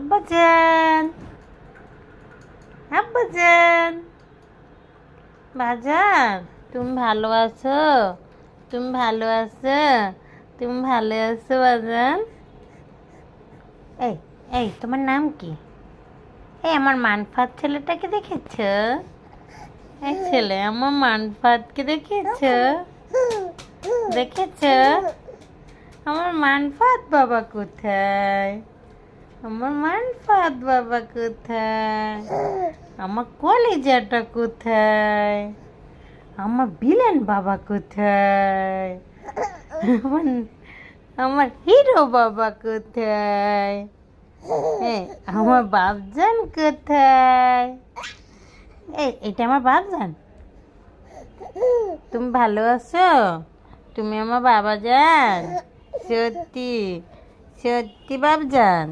আব্বাজান, আব্বাজান, বাজান, তুমি ভালো আছো? তুমি ভালো আছো? তুমি ভালো আছো বাজান? এই এই তোমার নাম কি? এই আমার মানফাত ছেলেটাকে দেখেছো? এই ছেলে আমার মানফাতকে দেখেছো? দেখেছো? আমার মানফাত বাবা কোথায়? আমার মানফাত বাবা কোথায়? আমার কলেজাটা কোথায়? আমার বিলেন বাবা কোথায়? আমার আমার হিরো বাবা কোথায়? আমার বাপজান কোথায়? এটা আমার বাপজান। তুমি ভালো আছো? তুমি আমার বাবা জান? সত্যি সত্যি বাপজান?